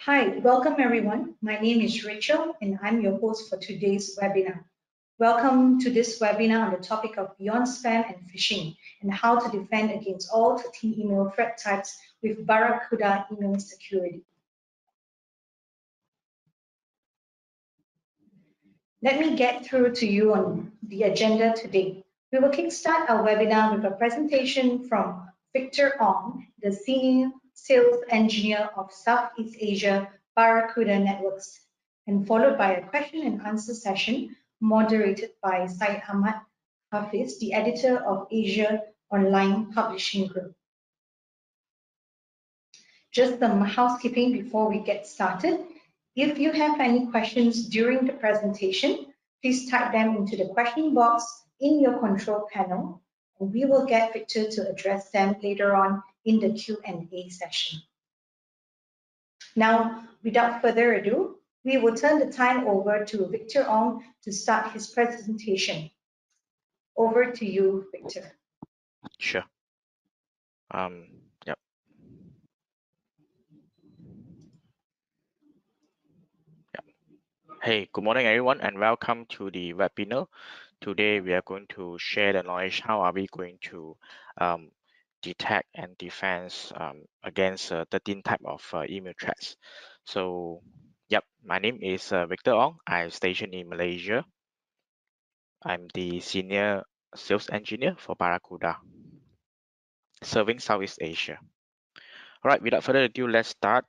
Hi, welcome everyone. My name is Rachel and I'm your host for today's webinar. Welcome to this webinar on the topic of beyond spam and phishing and how to defend against all 13 email threat types with Barracuda email security. Let me get through to you on the agenda today. We will kickstart our webinar with a presentation from Victor Ong, the Senior Sales Engineer of Southeast Asia Barracuda Networks, and followed by a question and answer session moderated by Syed Ahmad Hafiz, the editor of Asia Online Publishing Group. Just some housekeeping before we get started. If you have any questions during the presentation, please type them into the question box in your control panel, and we will get Victor to address them later on in the Q&A session. Now, without further ado, we will turn the time over to Victor Ong to start his presentation. Over to you, Victor. Sure. Yep. Hey, good morning, everyone, and welcome to the webinar. Today, we are going to share the knowledge. How are we going to detect and defend against 13 type of email threats? So, yep, my name is Victor Ong. I'm stationed in Malaysia. I'm the senior sales engineer for Barracuda, serving Southeast Asia. All right, without further ado, let's start.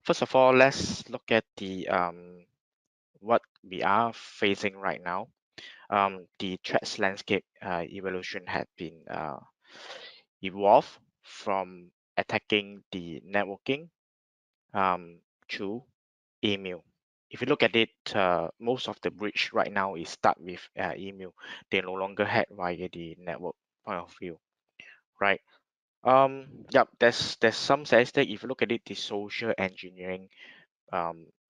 First of all, let's look at the what we are facing right now. The threats landscape evolution had been evolved from attacking the networking to email. If you look at it, most of the breach right now is start with email. They no longer head via the network point of view, right? Yep, there's some statistic. If you look at it, the social engineering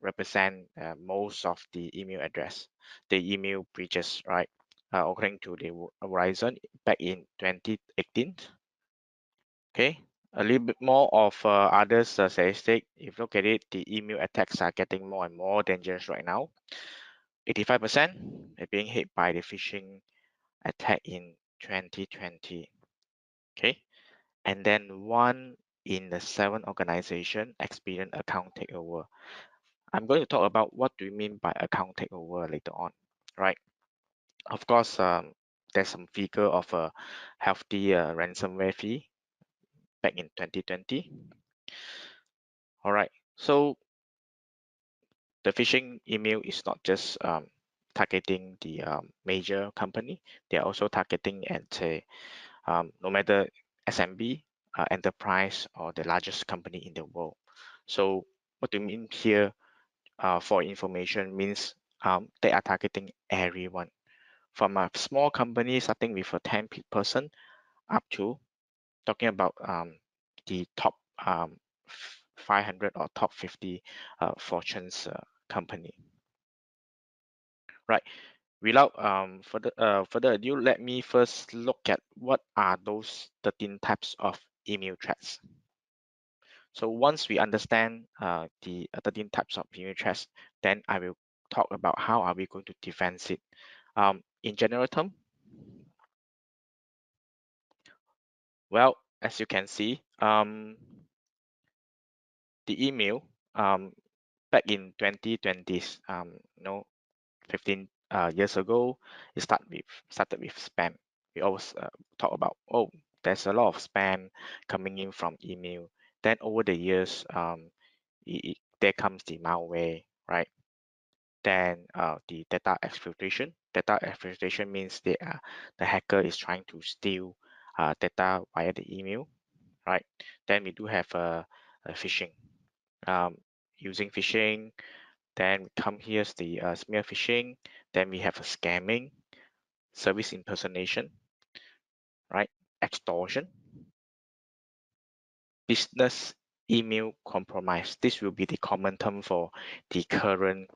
represent most of the email address, the email breaches, right? According to the Horizon back in 2018. Okay, a little bit more of other statistic. If you look at it, the email attacks are getting more and more dangerous right now. 85% are being hit by the phishing attack in 2020. Okay, and then 1 in the 7 organization experience account takeover. I'm going to talk about what do you mean by account takeover later on, right? Of course, there's some figure of a hefty ransomware fee back in 2020. All right, so the phishing email is not just targeting the major company, they're also targeting at no matter SMB, enterprise, or the largest company in the world. So what do you mean here for information means they are targeting everyone from a small company starting with a 10 person up to talking about the top 500 or top 50 Fortune's company. Right. Without further ado, let me first look at what are those 13 types of email threats. So once we understand the 13 types of email threats, then I will talk about how are we going to defend it. In general term, well, as you can see, the email back in 2020s, 15 years ago, it started with spam. We always talk about, oh, there's a lot of spam coming in from email. Then over the years, there comes the malware, right? Then the data exfiltration. Data exfiltration means the hacker is trying to steal data via the email, right? Then we do have a phishing. Using phishing, then come here's the smear phishing. Then we have a scamming, service impersonation, right? Extortion, business email compromise. This will be the common term for the current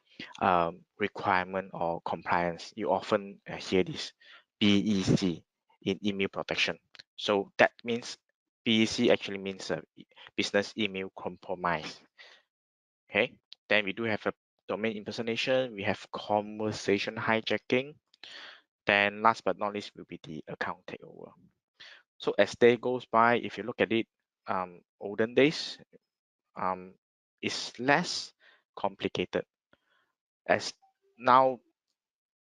requirement or compliance. You often hear this BEC in email protection. So that means BEC actually means business email compromise. Okay, then we do have a domain impersonation, we have conversation hijacking, then last but not least will be the account takeover. So as day goes by, if you look at it, olden days is less complicated, as now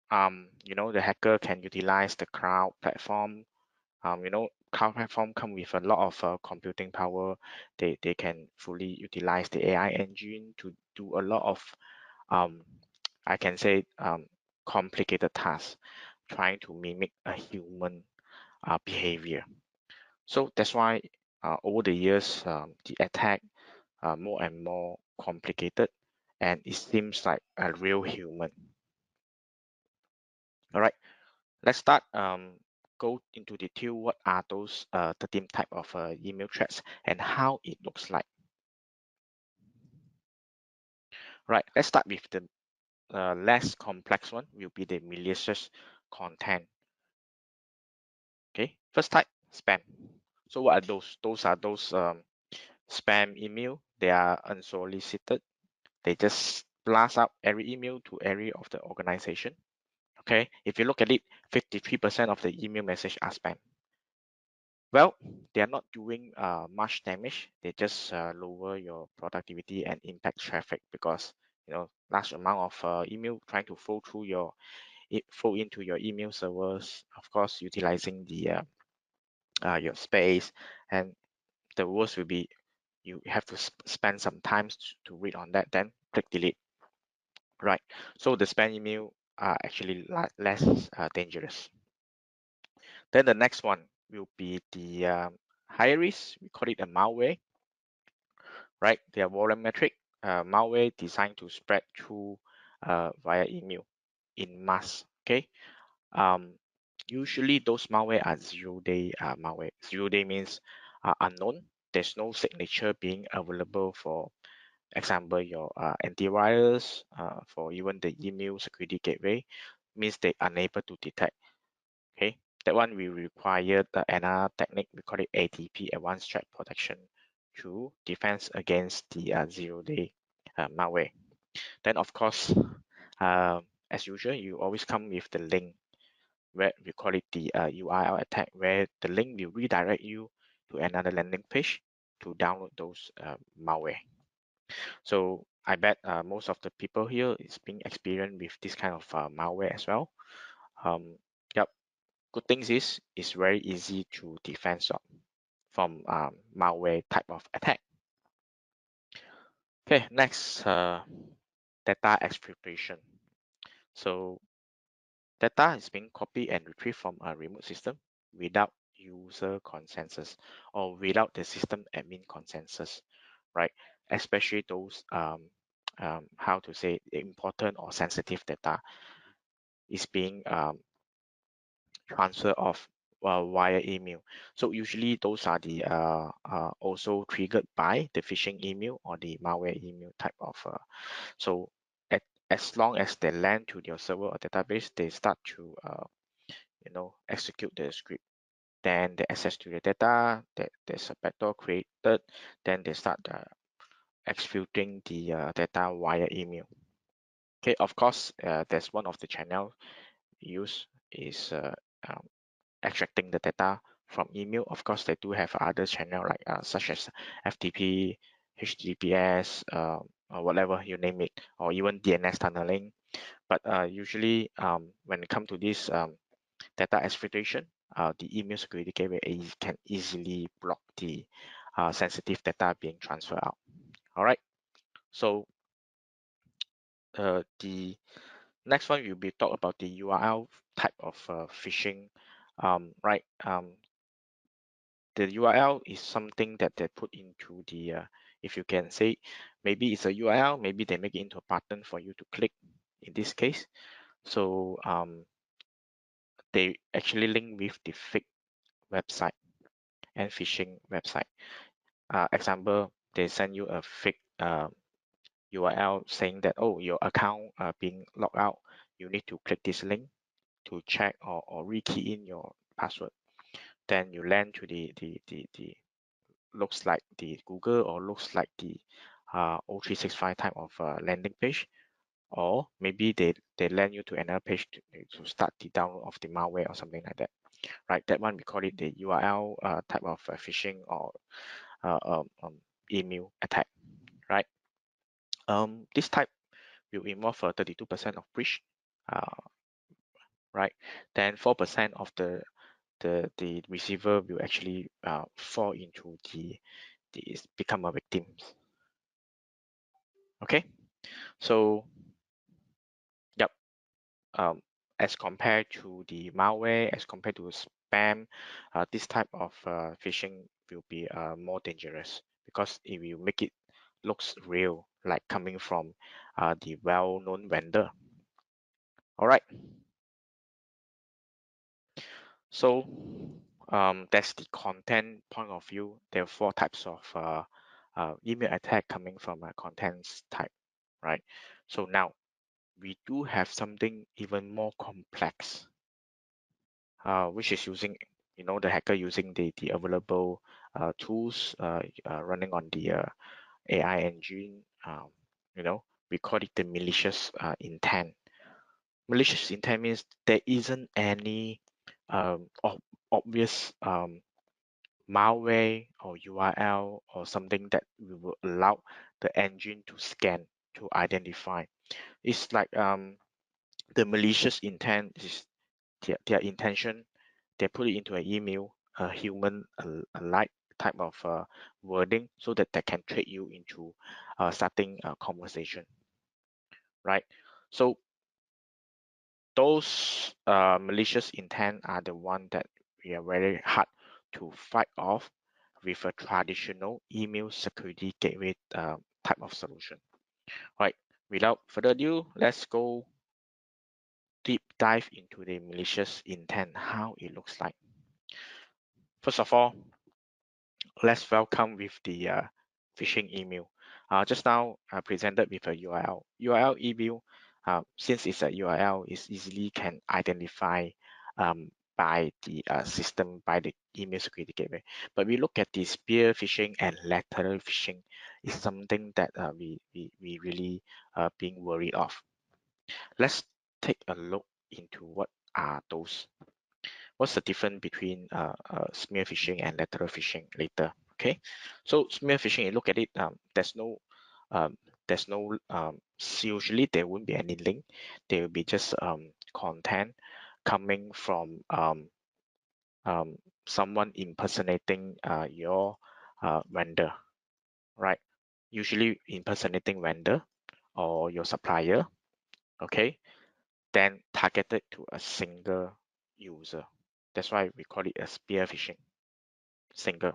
the hacker can utilize the cloud platform. Cloud platform come with a lot of computing power. They can fully utilize the AI engine to do a lot of I can say complicated tasks, trying to mimic a human behavior. So that's why over the years the attack more and more complicated, and it seems like a real human. All right, let's start. Go into detail. What are those 13 type of email threats and how it looks like. Right, let's start with the less complex one. Will be the malicious content. Okay, first type, spam. So what are those? Those are those spam email. They are unsolicited. They just blast out every email to every of the organization. Okay, if you look at it, 53% of the email message are spam. Well, they are not doing much damage. They just lower your productivity and impact traffic, because large amount of email trying to flow into your email servers. Of course, utilizing the your space, and the worst will be you have to spend some time to read on that, then click delete. Right. So the spam email are actually less dangerous. Then the next one will be the high risk. We call it a malware. Right. They are volumetric malware designed to spread through via email in mass. Okay. Usually those malware are 0-day malware. 0-day means unknown. There's no signature being available, for example, your antivirus, for even the email security gateway, means they unable to detect. Okay, that one we require another technique. We call it ATP, Advanced Threat Protection, to defense against the 0-day malware. Then of course, as usual, you always come with the link, where we call it the URL attack, where the link will redirect you to another landing page to download those malware. So I bet most of the people here is being experienced with this kind of malware as well. Yep. Good things is it's very easy to defend from malware type of attack. Okay, next, data exfiltration. So data is being copied and retrieved from a remote system without user consensus, or without the system admin consensus, right? Especially those how to say, important or sensitive data is being transferred off via email. So usually those are the also triggered by the phishing email or the malware email type of. So as long as they land to your server or database, they start to execute the script. Then they access to the data, that there's a backdoor created, then they start exfiltrating the data via email. Okay, of course, there's one of the channel used is um, extracting the data from email. Of course, they do have other channel like such as FTP, HTTPS, or whatever you name it, or even DNS tunneling. But usually, when it comes to this data exfiltration, the email security gateway can easily block the sensitive data being transferred out. All right. So the next one will be talk about the URL type of phishing. Right. The URL is something that they put into the, if you can say, maybe it's a URL, maybe they make it into a button for you to click in this case. So they actually link with the fake website and phishing website. Example, they send you a fake URL saying that, oh, your account being logged out. You need to click this link to check or rekey in your password. Then you land to the looks like the Google or looks like the O365 type of landing page, or maybe they land you to another page to start the download of the malware or something like that, right? That one we call it the URL type of phishing or email attack, right? This type will involve 32% of breach, right? Then 4% of the receiver will actually fall into the become a victim. Okay, so yep, as compared to the malware, as compared to spam, this type of phishing will be more dangerous because it will make it looks real, like coming from the well-known vendor. All right, so that's the content point of view. There are 4 types of email attack coming from a contents type, right? So now we do have something even more complex, which is using, the hacker using the available tools running on the AI engine. We call it the malicious intent. Malicious intent means there isn't any obvious malware or URL or something that we will allow the engine to scan to identify. It's like the malicious intent is their intention. They put it into an email, a human alike type of wording, so that they can trick you into starting a conversation, right? So those malicious intent are the one that we are very hard to fight off with a traditional email security gateway type of solution. Right. Without further ado, let's go deep dive into the malicious intent, how it looks like. First of all, let's welcome with the phishing email. Just now I presented with a URL. URL email, since it's a URL, is easily can identify by the system, by the email security gateway. But we look at the spear phishing and lateral phishing is something that we really being worried of. Let's take a look into what are those. What's the difference between smear phishing and lateral phishing later? Okay, so smear phishing, you look at it, um, there's no usually there won't be any link. There will be just content coming from someone impersonating your vendor, right? Usually impersonating vendor or your supplier, okay? Then targeted to a single user. That's why we call it a spear phishing, single.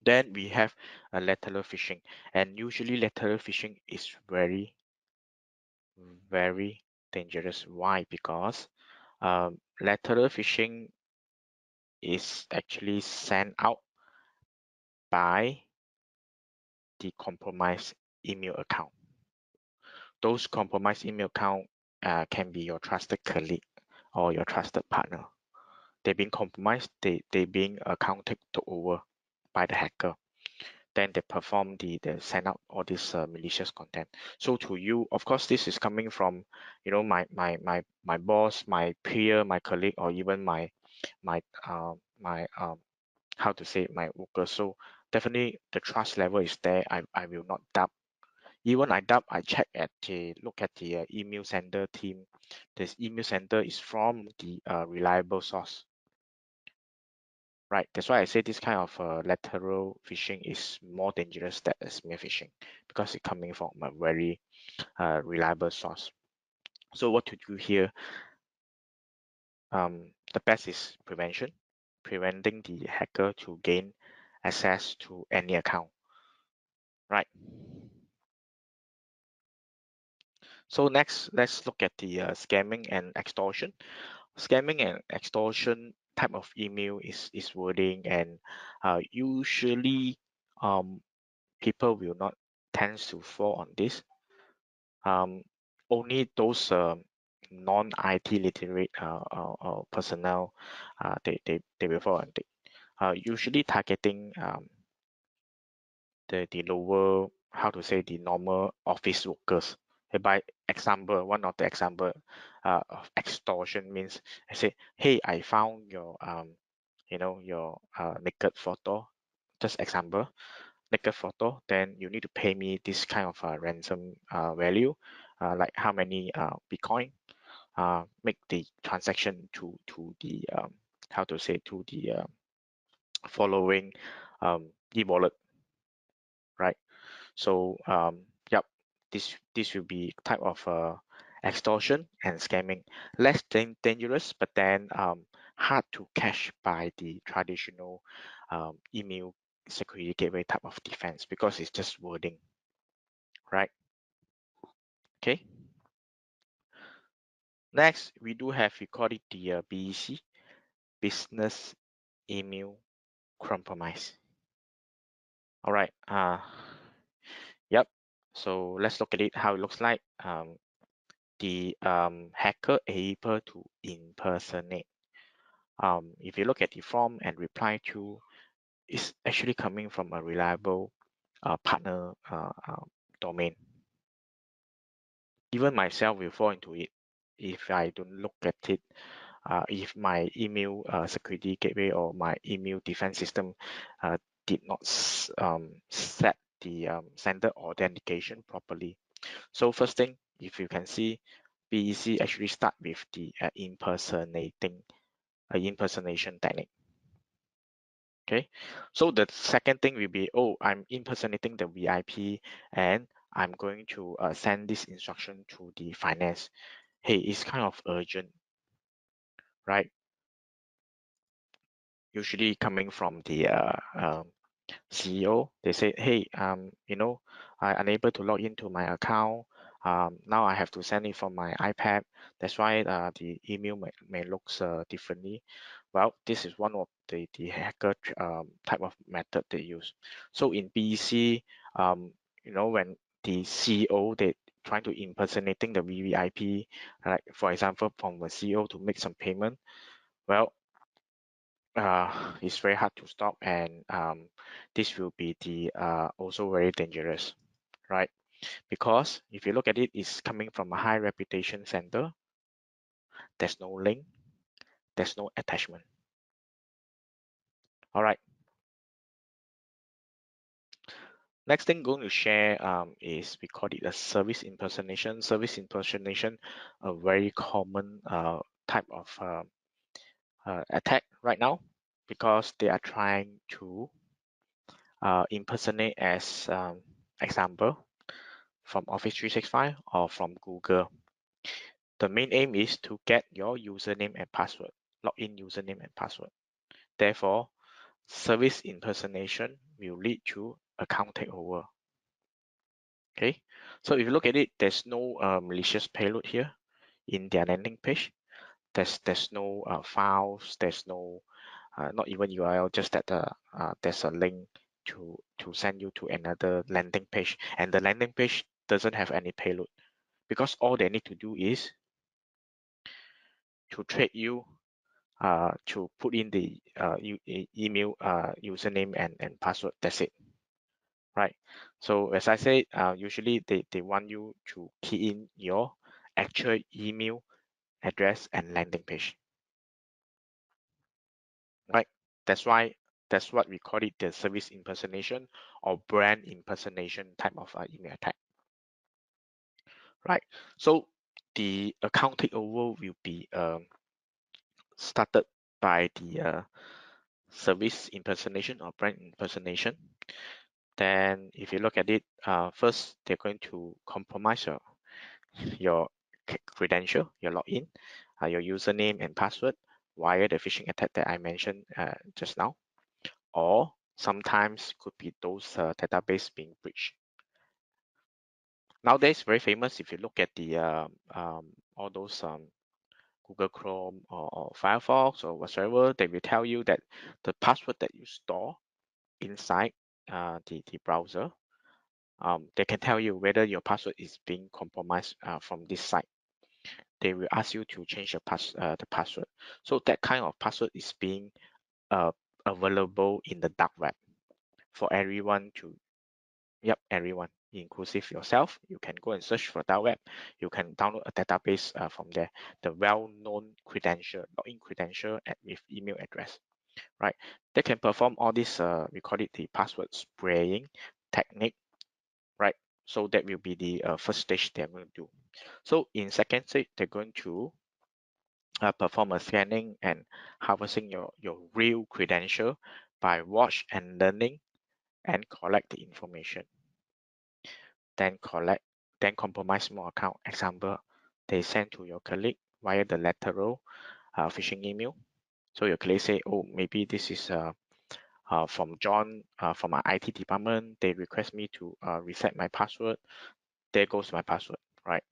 Then we have a lateral phishing, and usually lateral phishing is very, very dangerous. Why? Because lateral phishing is actually sent out by the compromised email account. Those compromised email account can be your trusted colleague or your trusted partner. They're being compromised, they being accounted over by the hacker. Then they perform the send out all this malicious content. So to you, of course, this is coming from, my boss, my peer, my colleague, or even my how to say, my worker. So definitely the trust level is there. I will not doubt. Even I doubt, I check at the look at the email sender team. This email sender is from the reliable source. Right, that's why I say this kind of lateral phishing is more dangerous than smear phishing because it's coming from a very reliable source. So what to do here? The best is prevention, preventing the hacker to gain access to any account. Right. So next, let's look at the scamming and extortion. Scamming and extortion type of email is wording, and usually people will not tends to fall on this. Only those non-IT literate personnel they will fall on it. Usually targeting the lower, how to say, the normal office workers. By example, one of the example of extortion means I say, hey, I found your your naked photo, just example, naked photo, then you need to pay me this kind of ransom value, like how many Bitcoin, make the transaction to the how to say, to the following e-wallet, right? So yep, this will be type of extortion and scamming, less dangerous, but then hard to catch by the traditional email security gateway type of defense, because it's just wording, right? Okay. Next, we do have, we call it the BEC, business email compromise. All right. Yep. So let's look at it, how it looks like. The hacker able to impersonate. If you look at the form and reply to, it's actually coming from a reliable partner domain. Even myself will fall into it if I don't look at it. If my email security gateway or my email defense system did not set the sender authentication properly. So first thing, if you can see, BEC actually start with the impersonation technique. Okay, so the second thing will be, oh, I'm impersonating the VIP and I'm going to send this instruction to the finance. Hey, it's kind of urgent, right? Usually coming from the CEO, they say, hey, I unable to log into my account. Now I have to send it from my iPad. That's why the email may looks differently. Well, this is one of the hacker type of method they use. So in BEC, when the CEO, they trying to impersonating the VVIP, like for example, from the CEO to make some payment. Well, it's very hard to stop, and this will be the also very dangerous, right? Because if you look at it, it's coming from a high reputation center. There's no link, there's no attachment. All right. Next thing going to share is, we call it a service impersonation. Service impersonation, a very common type of attack right now, because they are trying to impersonate as example from Office 365 or from Google. The main aim is to get your username and password, login username and password. Therefore, service impersonation will lead to account takeover. Okay, so if you look at it, there's no malicious payload here in their landing page. There's no files, there's no not even URL, just that there's a link to send you to another landing page, and the landing page doesn't have any payload, because all they need to do is to trade you to put in the email username and password. That's it, right? So as I said, usually they want you to key in your actual email address and landing page, right? That's what we call it, the service impersonation or brand impersonation type of email attack, right? So the account takeover will be started by the service impersonation or brand impersonation. Then if you look at it, first they're going to compromise your credential, your login, your username and password via the phishing attack that I mentioned just now, or sometimes could be those database being breached. Nowadays, very famous, if you look at the all those Google Chrome or Firefox or whatsoever, they will tell you that the password that you store inside the browser, they can tell you whether your password is being compromised from this site. They will ask you to change the password. So that kind of password is being available in the dark web for everyone to Yep, everyone, inclusive yourself. You can go and search for dark web. You can download a database from there, the well-known credential, login credential with email address, right? They can perform all this, we call it the password spraying technique, right? So that will be the first stage they're going to do. So in second stage, they're going to perform a scanning and harvesting your real credential by watch and learning and collect the information. Then compromise more account. Example, they send to your colleague via the lateral phishing email. So your colleague say, oh, maybe this is from John from my IT department. They request me to reset my password. There goes my password, right?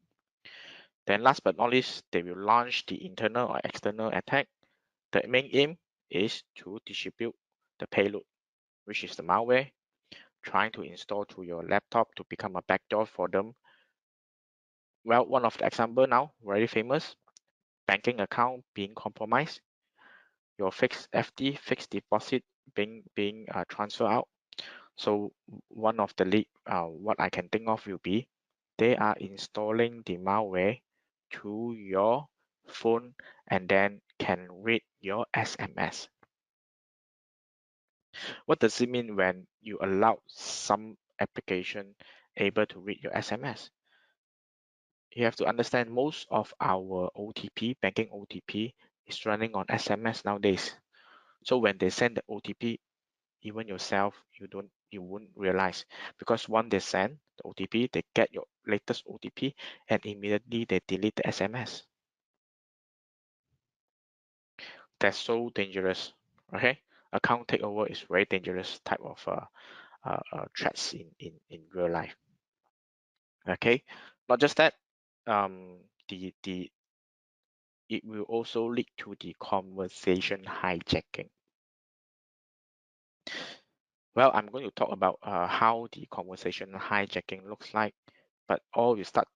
Then last but not least, they will launch the internal or external attack. The main aim is to distribute the payload, which is the malware, trying to install to your laptop to become a backdoor for them. Well, one of the example now, very famous, banking account being compromised, your fixed FD, fixed deposit being transferred out. So one of the lead, what I can think of will be, they are installing the malware to your phone and then can read your SMS. What does it mean when you allow some application able to read your SMS? You have to understand most of our OTP, banking OTP, is running on SMS nowadays. So when they send the OTP, even yourself, you won't realize, because once they send the OTP, they get your latest OTP and immediately they delete the SMS. That's so dangerous. Okay, account takeover is very dangerous type of threats in real life. Okay, not just that, the it will also lead to the conversation hijacking. Well, I'm going to talk about how the conversation hijacking looks like, but all will start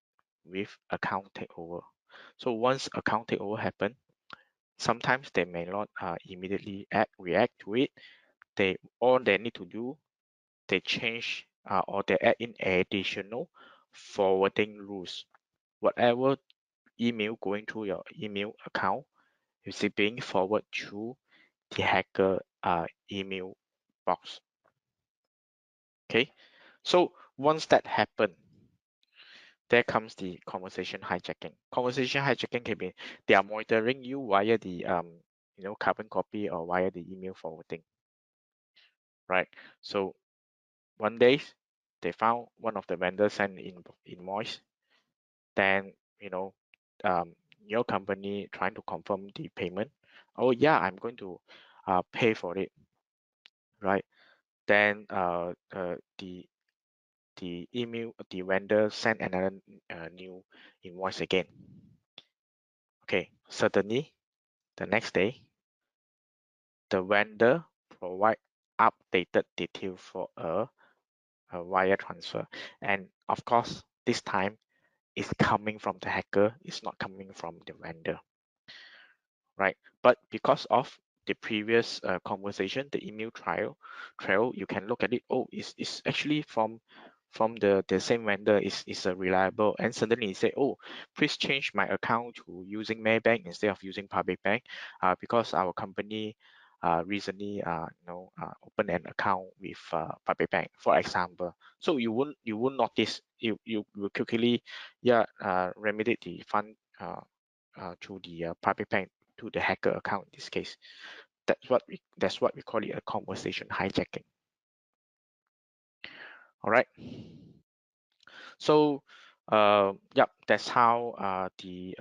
with account takeover. So once account takeover happen, sometimes they may not immediately react to it. All they need to do, they change or they add in additional forwarding rules. Whatever email going through your email account is being forwarded to the hacker email box. Okay, so once that happen, there comes the conversation hijacking. Conversation hijacking can be, they are monitoring you via the carbon copy or via the email forwarding, right? So one day they found one of the vendors sent in invoice, then um, your company trying to confirm the payment. Oh yeah, I'm going to pay for it, right? Then the email, the vendor sent another new invoice again. Okay, suddenly the next day, the vendor provide updated detail for a wire transfer, and of course this time it's coming from the hacker, it's not coming from the vendor, right? But because of the previous conversation, the email trail, you can look at it. Oh, it's actually from the same vendor, is a reliable. And suddenly you say, oh, please change my account to using Maybank instead of using public bank, because our company recently opened an account with public bank, for example. So you won't notice. You will quickly remediate the fund to the public bank, to the hacker account in this case. That's what we call it, a conversation hijacking. All right. So that's how the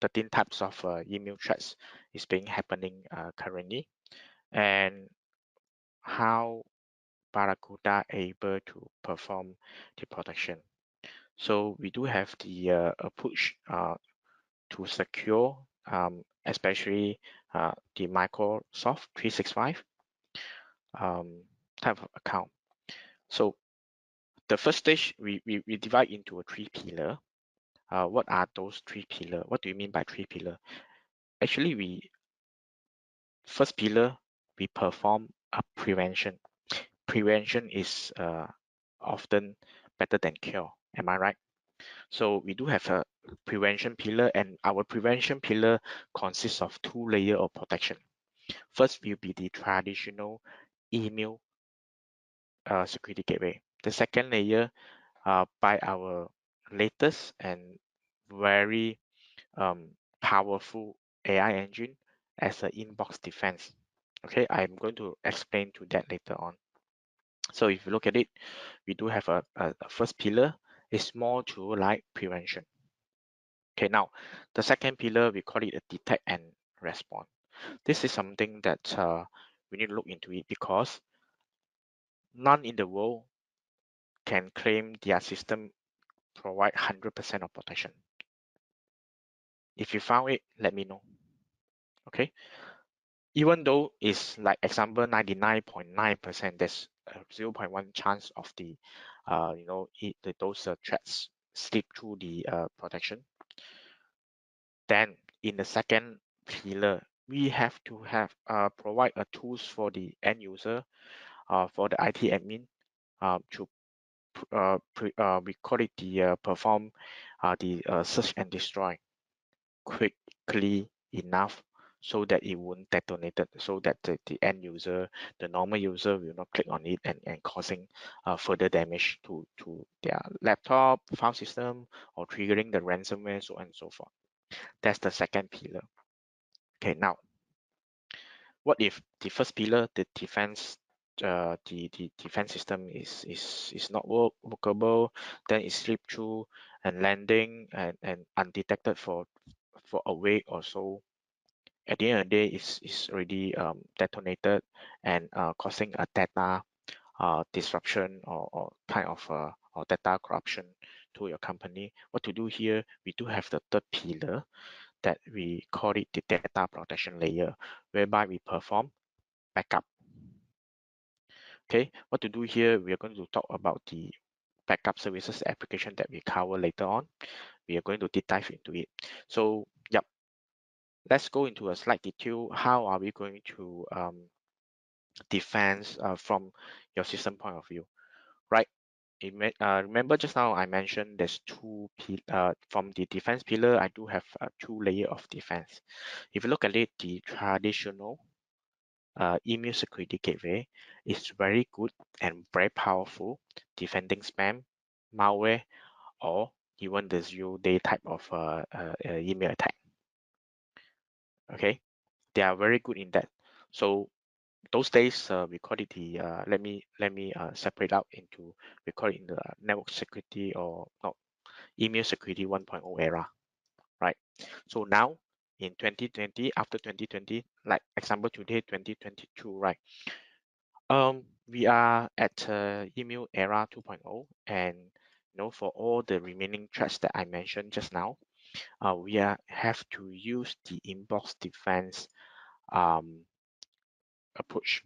13 types of email threats is being happening currently, and how Barracuda able to perform the protection. So we do have the approach to secure, especially the Microsoft 365 type of account. So the first stage, we divide into a three pillar. What are those three pillar? What do you mean by three pillar? Actually, first pillar, we perform a prevention. Prevention is often better than cure. Am I right? So we do have a prevention pillar, and our prevention pillar consists of 2 layers of protection. First will be the traditional email security gateway. The second layer by our latest and very powerful AI engine as an inbox defense. Okay, I'm going to explain to that later on. So if you look at it, we do have a first pillar is more to like prevention. Okay, now the second pillar we call it a detect and respond. This is something that we need to look into it because none in the world can claim their system provide 100% of protection. If you found it, let me know. Okay, even though it's like example 99.9%, there's a 0.1 chance of the those threats slip through the protection. Then in the second pillar, we have to have provide a tools for the end user, for the IT admin, to we call it the perform the search and destroy quickly enough so that it won't detonate it, so that the end user, the normal user will not click on it and causing further damage to their laptop, file system, or triggering the ransomware, so on and so forth. That's the second pillar. Okay, now what if the first pillar, the defense the defense system is not workable, then it slip through and landing and undetected for a week or so. At the end of the day, it's already detonated and causing a data disruption or kind of or data corruption to your company. What to do here? We do have the third pillar that we call it the data protection layer, whereby we perform backup. Okay, what to do here? We are going to talk about the backup services application that we cover later on. We are going to deep dive into it. So, yep, let's go into a slight detail. How are we going to defense from your system point of view, right? Remember just now I mentioned there's from the defense pillar, I do have 2 layers of defense. If you look at it, the traditional email security gateway is very good and very powerful defending spam, malware, or even the 0-day type of email attack. Okay, they are very good in that. So those days we call it the let me separate out into, we call it in the network security or not email security 1.0 era, right? So now in 2020, after 2020, like example today 2022, right? We are at email era 2.0, and for all the remaining threats that I mentioned just now, we have to use the inbox defense approach.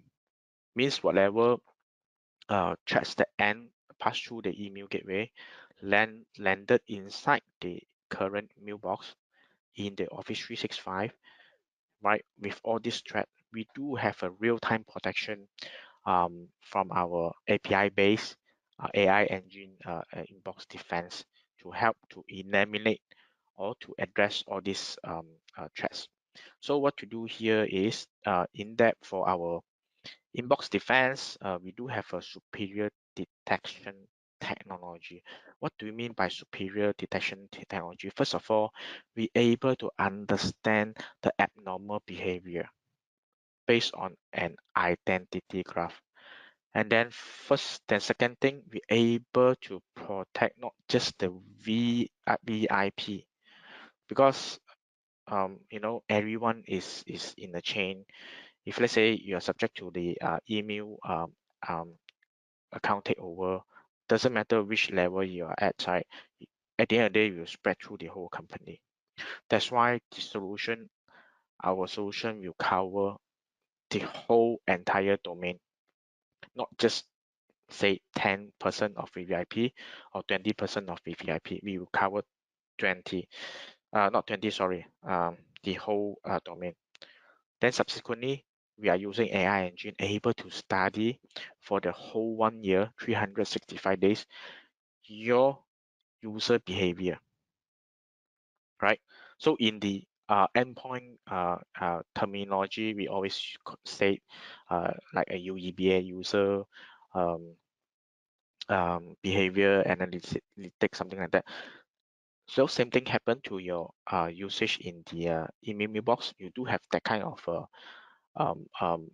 Means whatever threats that pass through the email gateway landed inside the current mailbox in the Office 365, right? With all this threat, we do have a real-time protection from our API-based AI engine inbox defense to help to eliminate or to address all these threats. So what to do here is in depth for our inbox defense, we do have a superior detection technology. What do you mean by superior detection technology? First of all, we're able to understand the abnormal behavior based on an identity graph. And then second thing, we're able to protect not just the VIP, because everyone is in the chain. If let's say you are subject to the email account takeover, doesn't matter which level you are at, right? At the end of the day, you will spread through the whole company. That's why our solution will cover the whole entire domain, not just say 10% of VVIP or 20% of VVIP. We will cover 20, not 20, sorry, the whole domain. Then subsequently, we are using AI engine able to study for the whole 1 year, 365 days, your user behavior, right? So in the endpoint terminology, we always say like a UEBA, user um, behavior analytics, something like that. So same thing happen to your usage in the email mailbox. You do have that kind of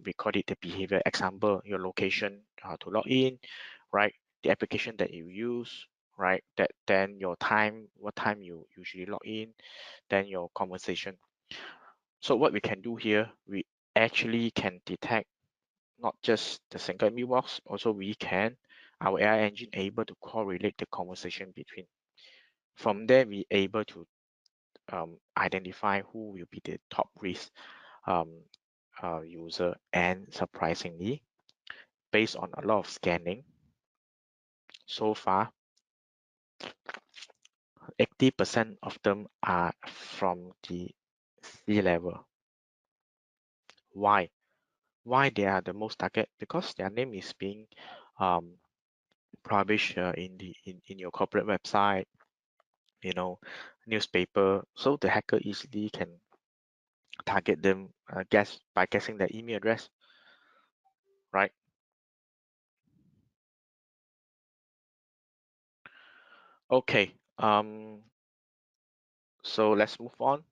we call it the behavior. Example, your location to log in, right? The application that you use, right? That then your time, what time you usually log in, then your conversation. So what we can do here, we actually can detect not just the single mailbox, also we can, our AI engine able to correlate the conversation between. From there, we able to identify who will be the top risk um, user, and surprisingly, based on a lot of scanning, so far 80% of them are from the C level. Why? Why they are the most target? Because their name is being um, published in your corporate website, newspaper, so the hacker easily can target them guess by guessing their email address, right? Okay, so let's move on.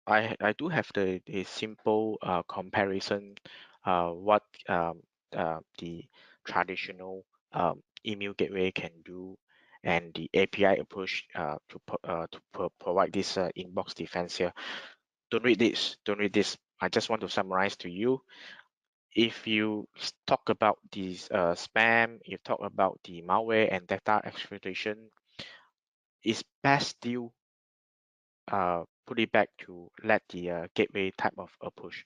I do have the simple comparison what the traditional email gateway can do and the API approach to provide this inbox defense here. Don't read this. Don't read this. I just want to summarize to you. If you talk about these spam, you talk about the malware and data exfiltration, it's best still put it back to let the gateway type of approach.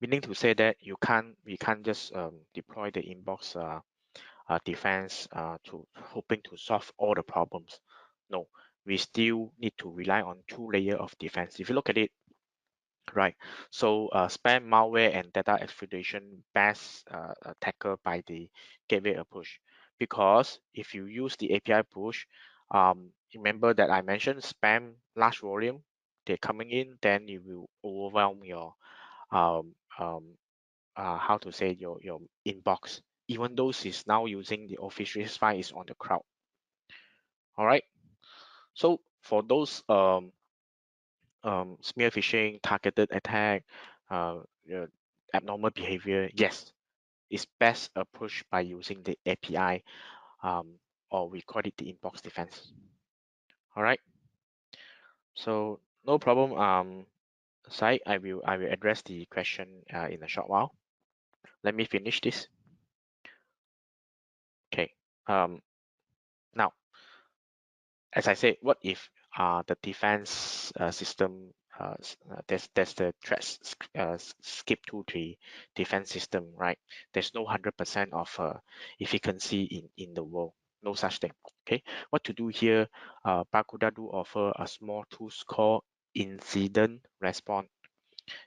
Meaning to say that we can't just deploy the inbox defense to hoping to solve all the problems. No, we still need to rely on two layer of defense. If you look at it, right? So spam, malware, and data exfiltration best tackled by the gateway approach, because if you use the API push, remember that I mentioned spam large volume, they're coming in, then you will overwhelm your um, um, how to say your inbox, even though it's now using the Office 365 is on the cloud. All right. So for those smear phishing, targeted attack, uh, uh, abnormal behavior, yes, it's best approached by using the API, or we call it the inbox defense. All right. So no problem. Sai, I will address the question in a short while. Let me finish this. Okay. Now, as I said, what if the defense system there's the threat skip to the defense system, right? There's no 100% of efficacy in the world, no such thing. Okay, what to do here? Barracuda do offer a small tools called incident response.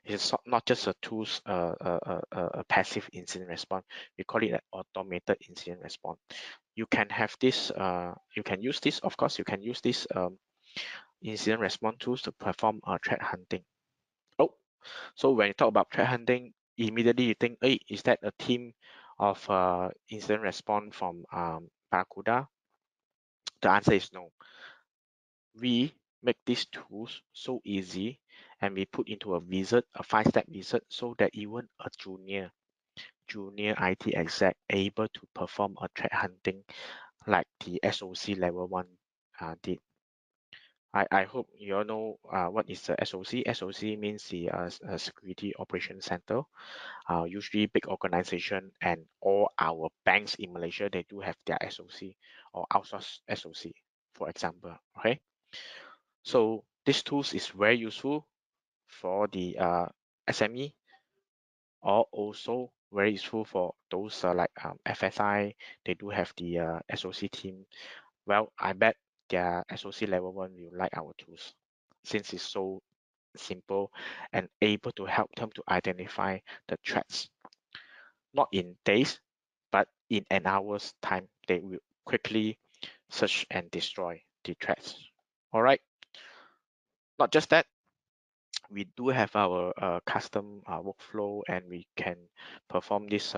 It's not just a tools, a passive incident response. We call it an automated incident response. You can have this, you can use this, of course, you can use this incident response tools to perform threat hunting. Oh, so when you talk about threat hunting, immediately you think, hey, is that a team of incident response from Barracuda? The answer is no. We make these tools so easy and we put into a wizard, a 5-step wizard, so that even a junior IT exec able to perform a threat hunting like the SOC level 1 did. I hope you all know what is the SOC. SOC means the Security Operation Center. Usually big organization and all our banks in Malaysia, they do have their SOC or outsourced SOC, for example. Okay. So this tools is very useful for the SME, or also very useful for those like FSI. They do have the SOC team. Well, I bet their SOC level 1 will like our tools. since it's so simple and able to help them to identify the threats. Not in days, but in an hour's time, they will quickly search and destroy the threats. All right. Not just that, we do have our custom workflow, and we can perform this.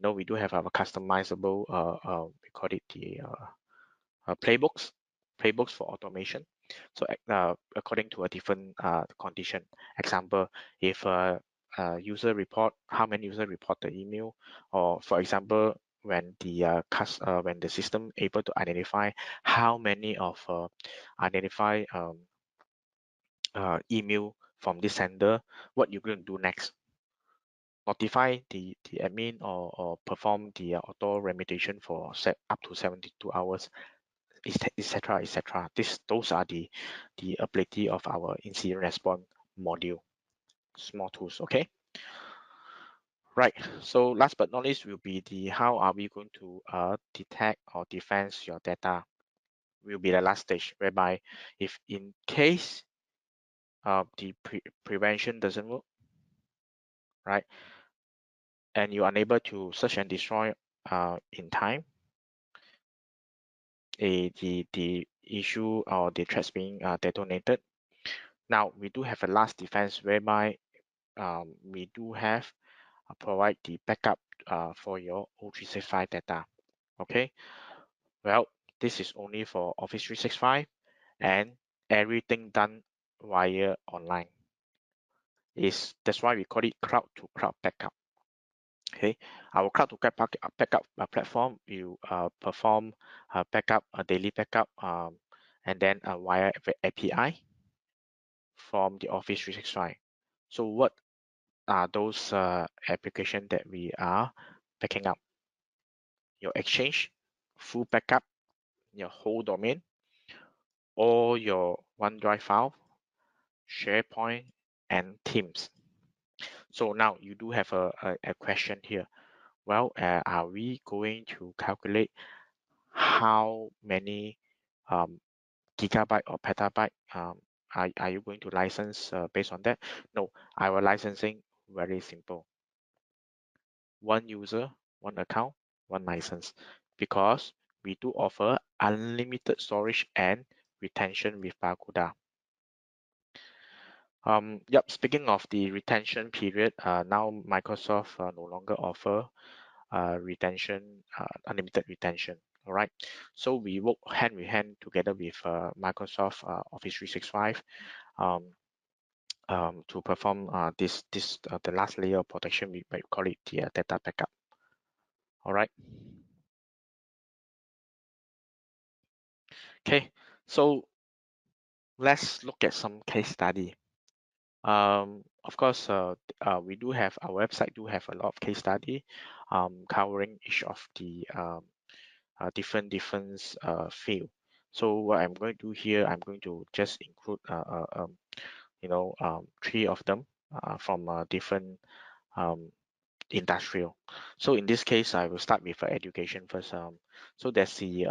We do have our customizable. We call it the playbooks for automation. So according to a different condition. Example, if user report, how many user report the email, or for example, when the system able to identify how many of identify email from this sender, what you're going to do next. Notify the admin, or perform the auto remediation for up to 72 hours, etc., etc. Those are the ability of our incident response module, small tools. Okay, right. So last but not least will be the how are we going to detect or defend your data, will be the last stage, whereby if in case the prevention doesn't work, right, and you're unable to search and destroy in time, the issue or the threats being detonated. Now we do have a last defense, whereby we do have provide the backup for your O365 data. Okay, well, this is only for Office 365, and everything done via online. That's why we call it cloud to cloud backup. Okay, our cloud to cloud backup platform will perform backup, a daily backup, and then via API from the Office 365. So what are those applications that we are backing up? Your Exchange, full backup, your whole domain, all your OneDrive file, SharePoint, and Teams. So now you do have a question here. Well, are we going to calculate how many gigabyte or petabyte are you going to license based on that? No, our licensing very simple. One user, one account, one license, because we do offer unlimited storage and retention with Barracuda. Yep, speaking of the retention period, now Microsoft no longer offer retention, unlimited retention. All right, so we work hand in hand together with Microsoft Office 365 to perform the last layer of protection. We might call it the data backup. All right. Okay, so let's look at some case study. Of course, we do have our website do have a lot of case study covering each of the different field. So what I'm going to do here, I'm going to just include three of them from different industrial. So in this case, I will start with education first. So there's the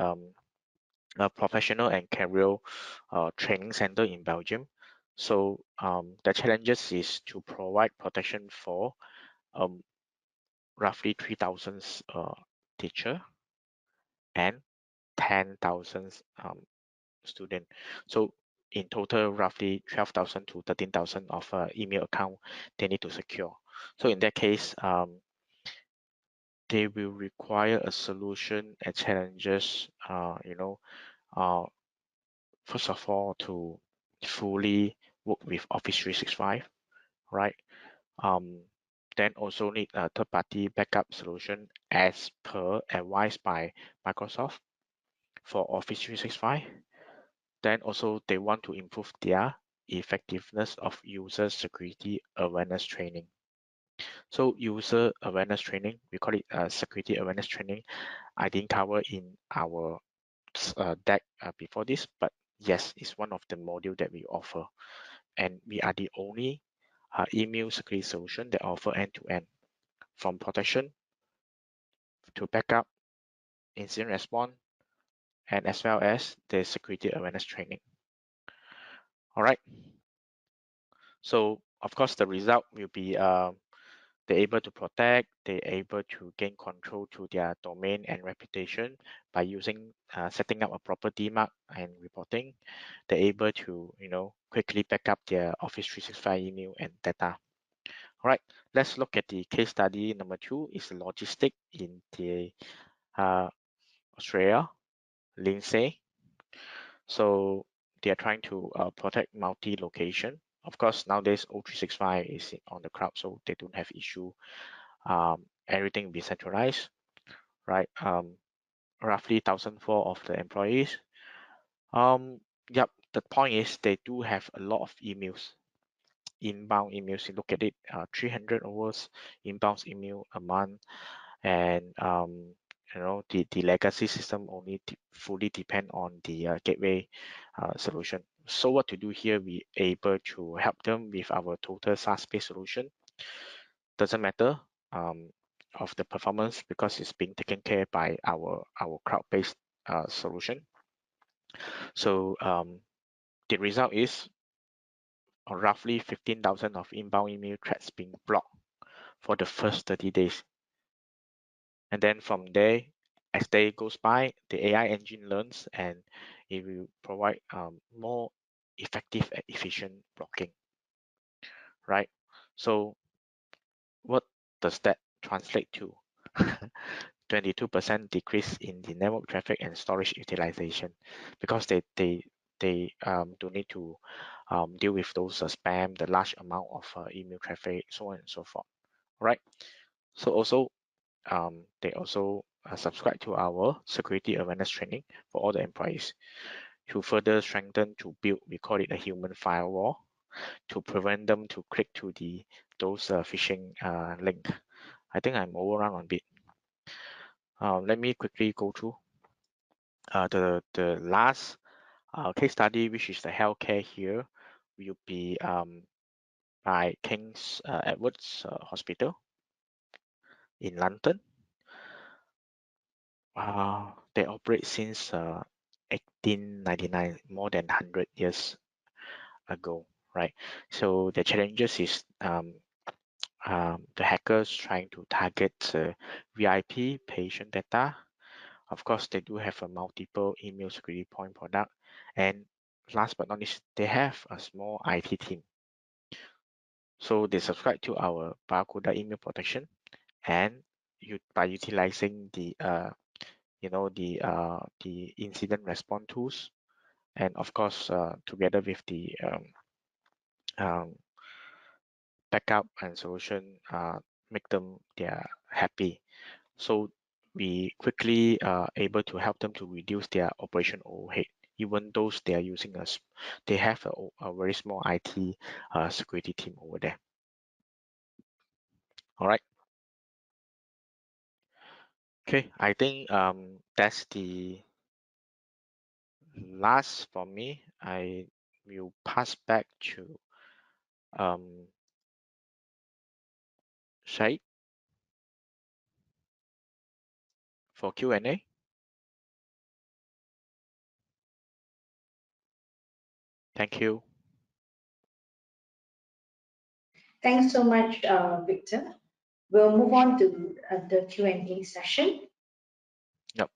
professional and career training center in Belgium. So the challenges is to provide protection for roughly 3,000 teacher and 10,000 student. So in total, roughly 12,000 to 13,000 of email account they need to secure. So in that case, they will require a solution and challenges, first of all, to fully work with Office 365, right? Then also need a third-party backup solution as per advised by Microsoft for Office 365. Then also they want to improve their effectiveness of user security awareness training. So user awareness training, we call it security awareness training. I didn't cover in our deck before this, but yes, it's one of the module that we offer. And we are the only email security solution that offer end-to-end, from protection to backup, incident response, and as well as the security awareness training. All right. So of course, the result will be they're able to protect, they're able to gain control to their domain and reputation by using setting up a proper DMARC and reporting. They're able to quickly back up their Office 365 email and data. All right, let's look at the case study number 2. Is the logistic in the Australia, LINDSAY. So they are trying to protect multi-location. Of course, nowadays O365 is on the cloud, so they don't have issue. Everything will be centralized, right? Roughly 1,004 of the employees. Yep. The point is they do have a lot of emails, inbound emails. You look at it, 300 hours inbound email a month, and the legacy system only fully depend on the gateway solution. So what to do here? We able to help them with our total SaaS-based solution. Doesn't matter of the performance because it's being taken care by our cloud-based solution. So the result is roughly 15,000 of inbound email threats being blocked for the first 30 days. And then from there, as day goes by, the AI engine learns and it will provide more effective and efficient blocking, right? So what does that translate to? 22% decrease in the network traffic and storage utilization because they don't need to deal with those spam, the large amount of email traffic, so on and so forth. Right. So also they also subscribe to our security awareness training for all the employees to further strengthen to build, we call it a human firewall, to prevent them to click to those phishing link. I think I'm overrun on bit. Let me quickly go through the last case study, which is the healthcare here, will be by King's Edwards Hospital in London. They operate since 1899, more than 100 years ago, right? So the challenges is the hackers trying to target VIP patient data. Of course, they do have a multiple email security point product, and last but not least, they have a small IT team. So they subscribe to our Barracuda email protection, and by utilizing the the incident response tools, and of course together with the um, backup and solution, make them happy. So we quickly able to help them to reduce their operation overhead, even though they are using they have a very small IT security team over there. All right. Okay, I think that's the last for me. I will pass back to um, Shaid for Q&A. Thank you. Thanks so much, Victor. We'll move on to the Q&A session. Yep.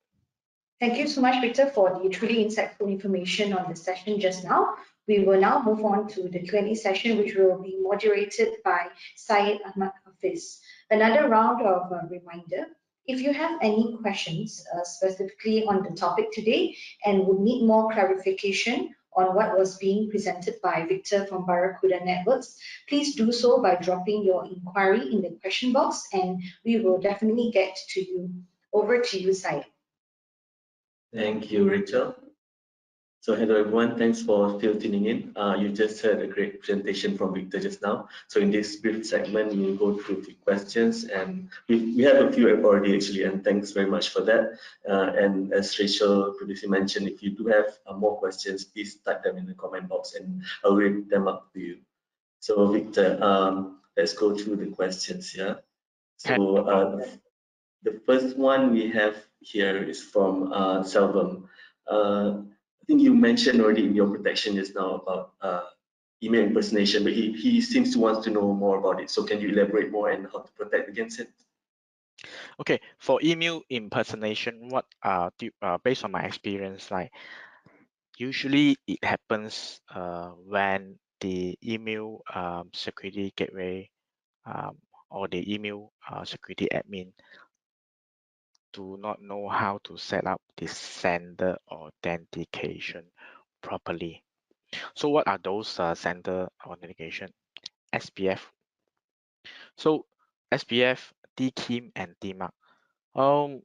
Thank you so much, Victor, for the truly insightful information on the session just now. We will now move on to the Q&A session, which will be moderated by Syed Ahmad Hafiz. Another round of reminder. If you have any questions specifically on the topic today and would need more clarification on what was being presented by Victor from Barracuda Networks, please do so by dropping your inquiry in the question box and we will definitely get to you. Over to you, Syed. Thank you, Rachel. So hello everyone, thanks for still tuning in. You just heard a great presentation from Victor just now. So in this brief segment, we'll go through a few questions and we have a few already actually, and thanks very much for that. And as Rachel previously mentioned, if you do have more questions, please type them in the comment box and I'll read them up to you. So Victor, let's go through the questions, yeah? So the first one we have here is from Selvum. think you mentioned already in your protection just now about email impersonation, but he seems to want to know more about it. So can you elaborate more on how to protect against it? Okay, for email impersonation, what based on my experience, like usually it happens when the email security gateway um, or the email security admin do not know how to set up the sender authentication properly. So what are those sender authentication? SPF. So SPF, DKIM, and DMARC. Um,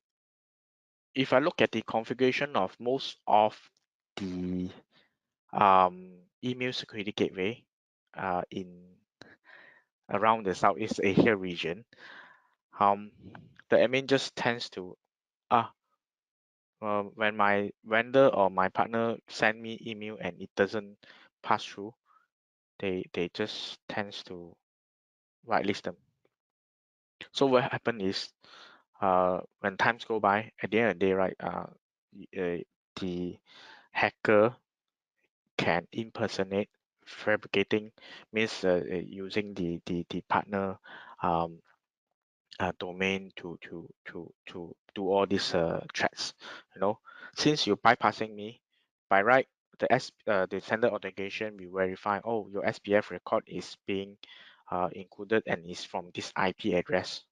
if I look at the configuration of most of the email security gateway in around the Southeast Asia region, um, the admin just tends to when my vendor or my partner send me email and it doesn't pass through, they just tends to whitelist them. So what happened is when times go by, at the end of the day, right, the hacker can impersonate. Fabricating means using the partner um, domain to do all these threats. You know, since you're bypassing me, by right, the sender authentication will verify. Oh, your SPF record is being included and is from this IP address,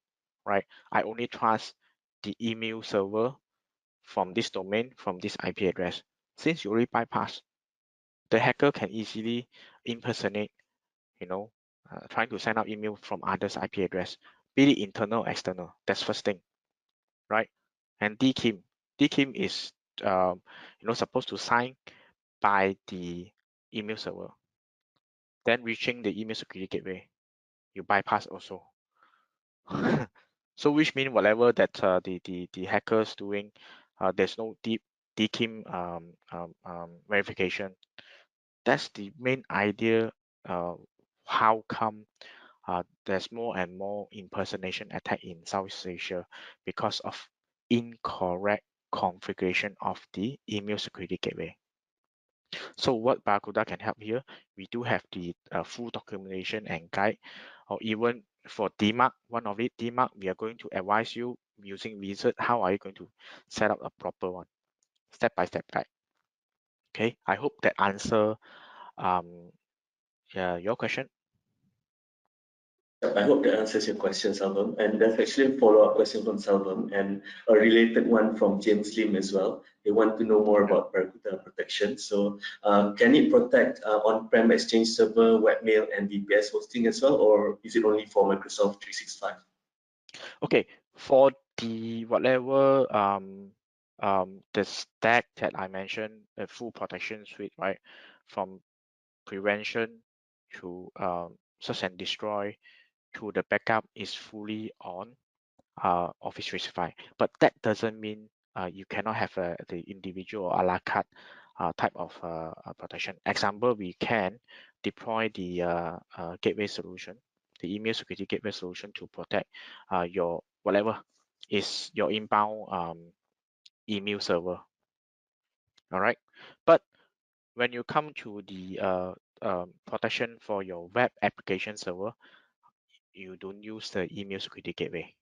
right? I only trust the email server from this domain from this IP address. Since you already bypass, the hacker can easily impersonate, you know, trying to send out email from others' IP address, be it internal or external. That's first thing, right? And DKIM is supposed to sign by the email server. Then reaching the email security gateway, you bypass also. So which means whatever that the hackers doing, there's no DKIM verification. That's the main idea. How come there's more and more impersonation attack in Southeast Asia because of incorrect configuration of the email security gateway. So what Barracuda can help here, we do have the full documentation and guide, or even for DMARC, one of it, DMARC, we are going to advise you using Wizard, how are you going to set up a proper one, step-by-step guide. Okay, I hope that answer your question. I hope that answers your question, Salvam. And there's actually a follow-up question from Salvam and a related one from James Lim as well. They want to know more about Barracuda protection. So can it protect on-prem Exchange server, webmail, and VPS hosting as well, or is it only for Microsoft 365? Okay, for the whatever the stack that I mentioned, the full protection suite, right, from prevention to search and destroy to the backup is fully on Office 365. But that doesn't mean you cannot have the individual a la carte type of protection. Example, we can deploy the gateway solution, the email security gateway solution to protect your whatever is your inbound email server. All right, but when you come to the protection for your web application server, you don't use the email security gateway.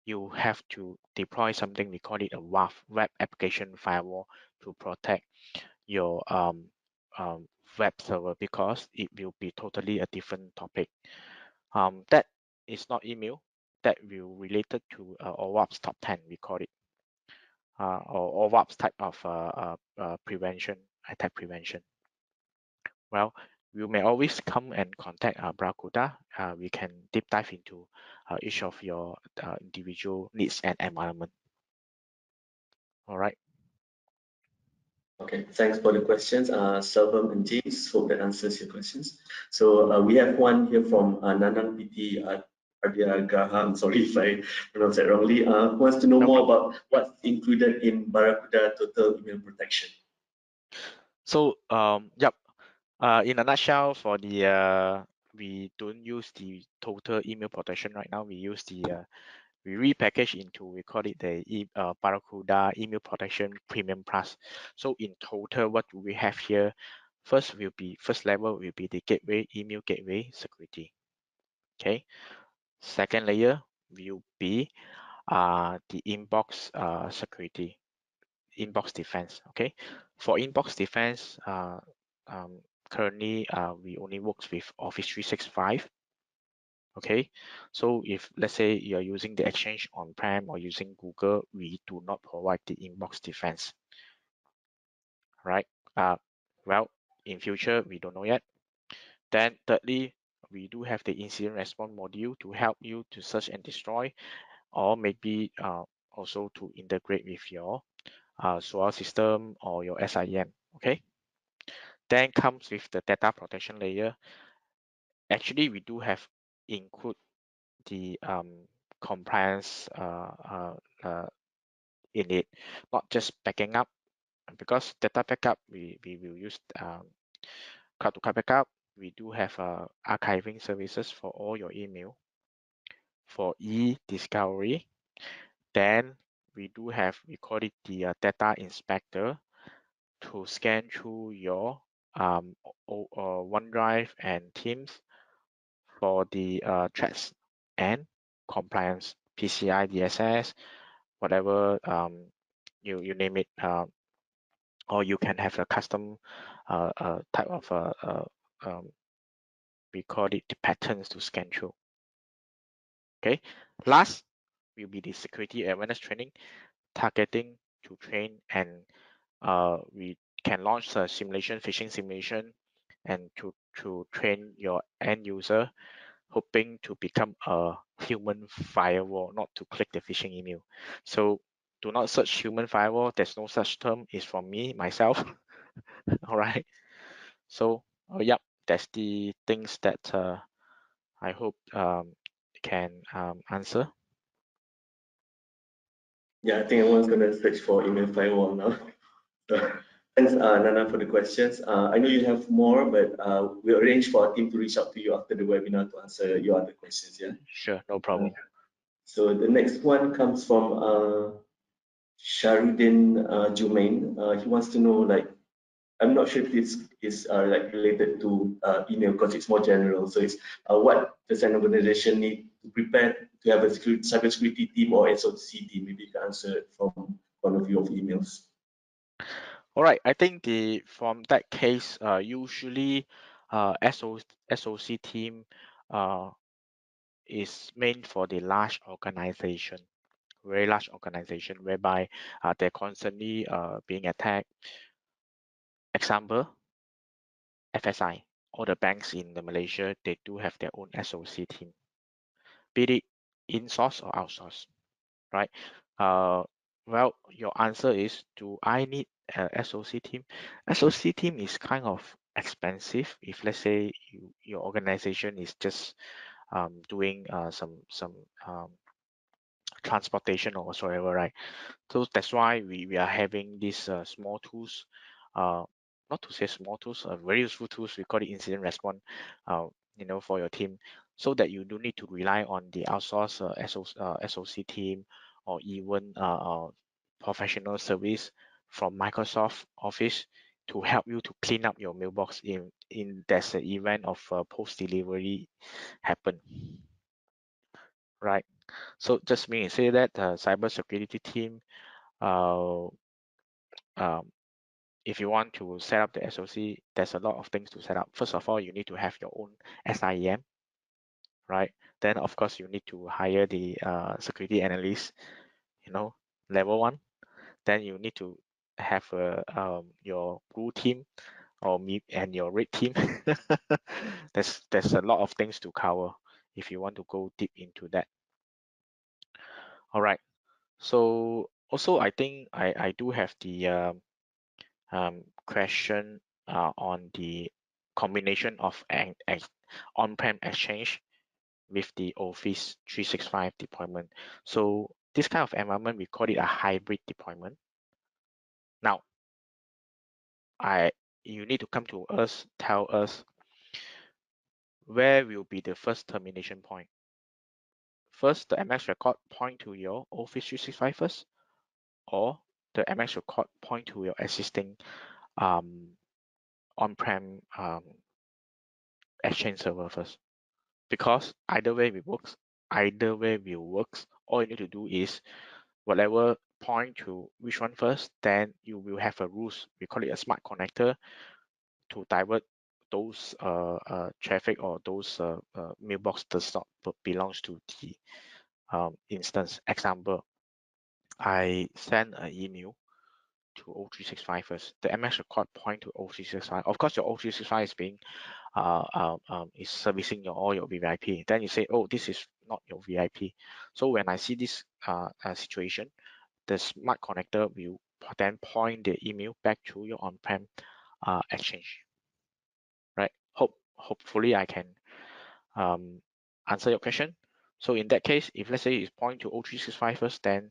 You have to deploy something, we call it a WAF, web application firewall, to protect your web server, because it will be totally a different topic. That is not email, that will related to OWASP top 10, we call it, or OWASP type of prevention, attack prevention. Well, you may always come and contact Barracuda. We can deep dive into each of your individual needs and environment. All right. Okay, thanks for the questions, Salvam and James. Hope that answers your questions. So we have one here from Nanang PT Adiagaha. I'm sorry if I pronounced that wrongly. Who wants to know more about what's included in Barracuda Total Email Protection? So, yep. In a nutshell, for the we don't use the total email protection right now. We use the we repackage into, we call it the Barracuda Email Protection Premium Plus. So in total, what do we have here? First level will be the gateway, email gateway security. Okay. Second layer will be the inbox security, inbox defense. Okay. For inbox defense, currently we only works with Office 365. Okay, so if let's say you're using the Exchange on-prem or using Google, we do not provide the inbox defense, right? Well, in future, we don't know yet. Then thirdly, we do have the incident response module to help you to search and destroy, or maybe also to integrate with your SOAR system or your SIEM, okay? Then comes with the data protection layer. Actually, we do have include the compliance in it, not just backing up, because data backup we will use cloud to cloud backup. We do have archiving services for all your email for e-discovery. Then we do have, we call it the data inspector to scan through your OneDrive and Teams for the threats and compliance, PCI DSS, whatever you name it, or you can have a custom type of we call it the patterns to scan through. Okay, last will be the security awareness training, targeting to train, and we can launch a simulation, phishing simulation, and to train your end user, hoping to become a human firewall, not to click the phishing email. So do not search human firewall. There's no such term. It's from me myself. All right. So yep, that's the things that I hope can answer. Yeah, I think everyone's gonna search for email firewall now. Thanks, Nana, for the questions. I know you have more, but we arranged for our team to reach out to you after the webinar to answer your other questions. Yeah. Sure, no problem. So the next one comes from Sharuddin Jumain. He wants to know, like, I'm not sure if this is like related to email because it's more general. So it's what does an organization need to prepare to have a cybersecurity team or SOC team? Maybe you can answer it from one of your emails. All right, I think from that case, usually SOC team is meant for the large organization, very large organization, whereby they're constantly being attacked. Example, FSI, all the banks in Malaysia, they do have their own SOC team, be it in-source or outsource, right? Well, your answer is, do I need a SOC team? SOC team is kind of expensive. If let's say your organization is just doing some transportation or whatsoever, right? So that's why we are having these small tools, not to say small tools, very useful tools. We call it incident response, for your team, so that you don't need to rely on the outsourced SOC team, or even professional service from Microsoft Office to help you to clean up your mailbox in there's an event of post delivery happen, right? So just mean say that the cybersecurity team, uh, um, if you want to set up the SOC, there's a lot of things to set up. First of all, you need to have your own SIEM, right? Then of course you need to hire the security analyst, level 1. Then you need to have your blue team or me and your red team. There's a lot of things to cover if you want to go deep into that. All right. So also I think I do have the question on the combination of an on-prem exchange with the Office 365 deployment. So this kind of environment, we call it a hybrid deployment. Now, you need to come to us, tell us where will be the first termination point first the MX record point to your Office 365 first, or the MX record point to your existing on-prem Exchange server first? Because either way it works, all you need to do is whatever point to which one first, then you will have a rules. We call it a smart connector to divert those traffic or those mailbox does not belongs to the instance. Example, I send an email to O365 first. The MX record point to O365. Of course, your O365 is being is servicing all your VIP. Then you say, oh, this is not your VIP. So when I see this situation, the smart connector will then point the email back to your on-prem Exchange. Right? Hopefully I can answer your question. So in that case, if let's say it's point to O365 first, then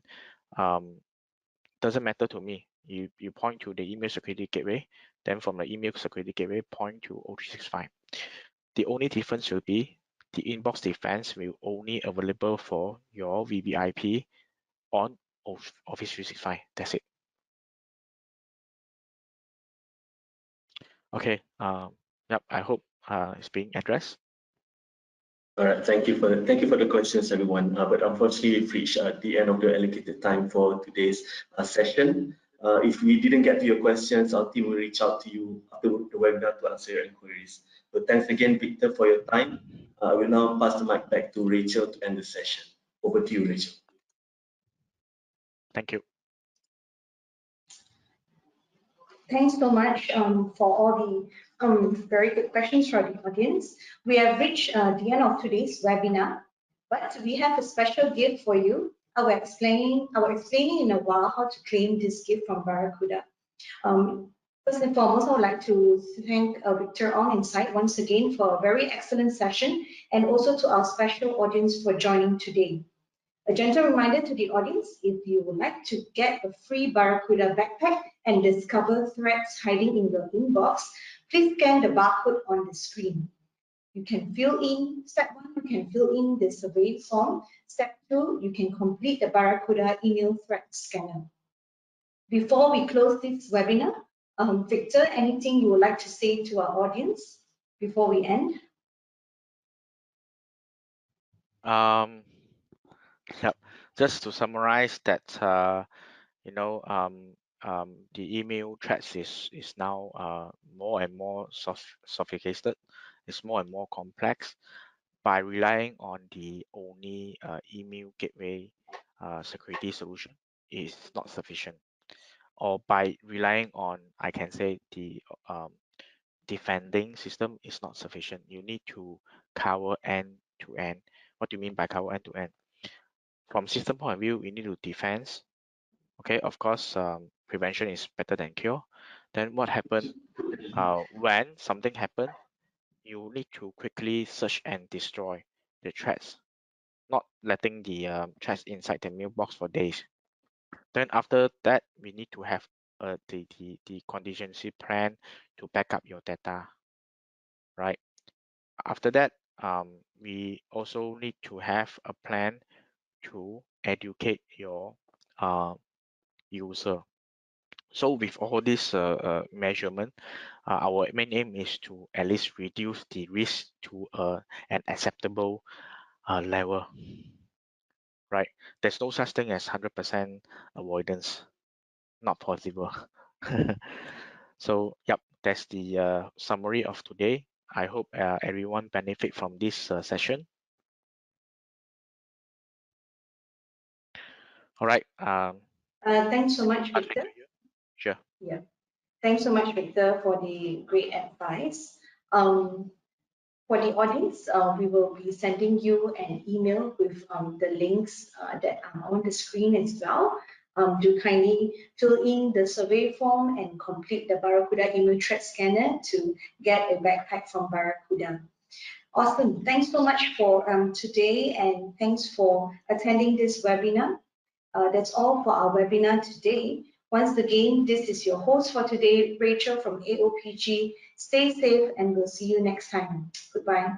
doesn't matter to me. You point to the email security gateway, then from the email security gateway point to O365. The only difference will be the inbox defense will only available for your VVIP on Office 365. That's it. Okay. Yep. I hope it's being addressed. All right, thank you for the questions, everyone. But unfortunately, we've reached the end of the allocated time for today's session. If we didn't get to your questions, our team will reach out to you after the webinar to answer your inquiries. So thanks again, Victor, for your time. I will now pass the mic back to Rachel to end the session. Over to you, Rachel. Thank you. Thanks so much for all the very good questions from the audience. We have reached the end of today's webinar, but we have a special gift for you. I will explain in a while how to claim this gift from Barracuda. First and foremost, I would like to thank Victor Ong and Site once again for a very excellent session, and also to our special audience for joining today. A gentle reminder to the audience, if you would like to get a free Barracuda backpack and discover threats hiding in your inbox, please scan the barcode on the screen. You can fill in, step 1, you can fill in the survey form. Step 2, you can complete the Barracuda email threat scanner. Before we close this webinar, Victor, anything you would like to say to our audience before we end? Yep. Just to summarize that, the email threats is now more and more sophisticated. It's more and more complex. By relying on the only email gateway security solution is not sufficient. Or by relying on, I can say, the defending system is not sufficient. You need to cover end to end. What do you mean by cover end to end? From system point of view, we need to defense. Okay, of course, prevention is better than cure. Then what happened when something happened? You need to quickly search and destroy the threats, not letting the threats inside the mailbox for days. Then after that, we need to have the contingency plan to back up your data, right? After that, we also need to have a plan to educate your user. So with all this measurement, our main aim is to at least reduce the risk to an acceptable level, right? There's no such thing as 100% avoidance, not possible. So, yep, that's the summary of today. I hope everyone benefit from this session. All right. Thanks so much, Victor. Sure. Yeah. Thanks so much, Victor, for the great advice. For the audience, we will be sending you an email with the links that are on the screen as well. Do kindly fill in the survey form and complete the Barracuda email threat scanner to get a backpack from Barracuda. Awesome. Thanks so much for today, and thanks for attending this webinar. That's all for our webinar today. Once again, this is your host for today, Rachel from AOPG. Stay safe and we'll see you next time. Goodbye.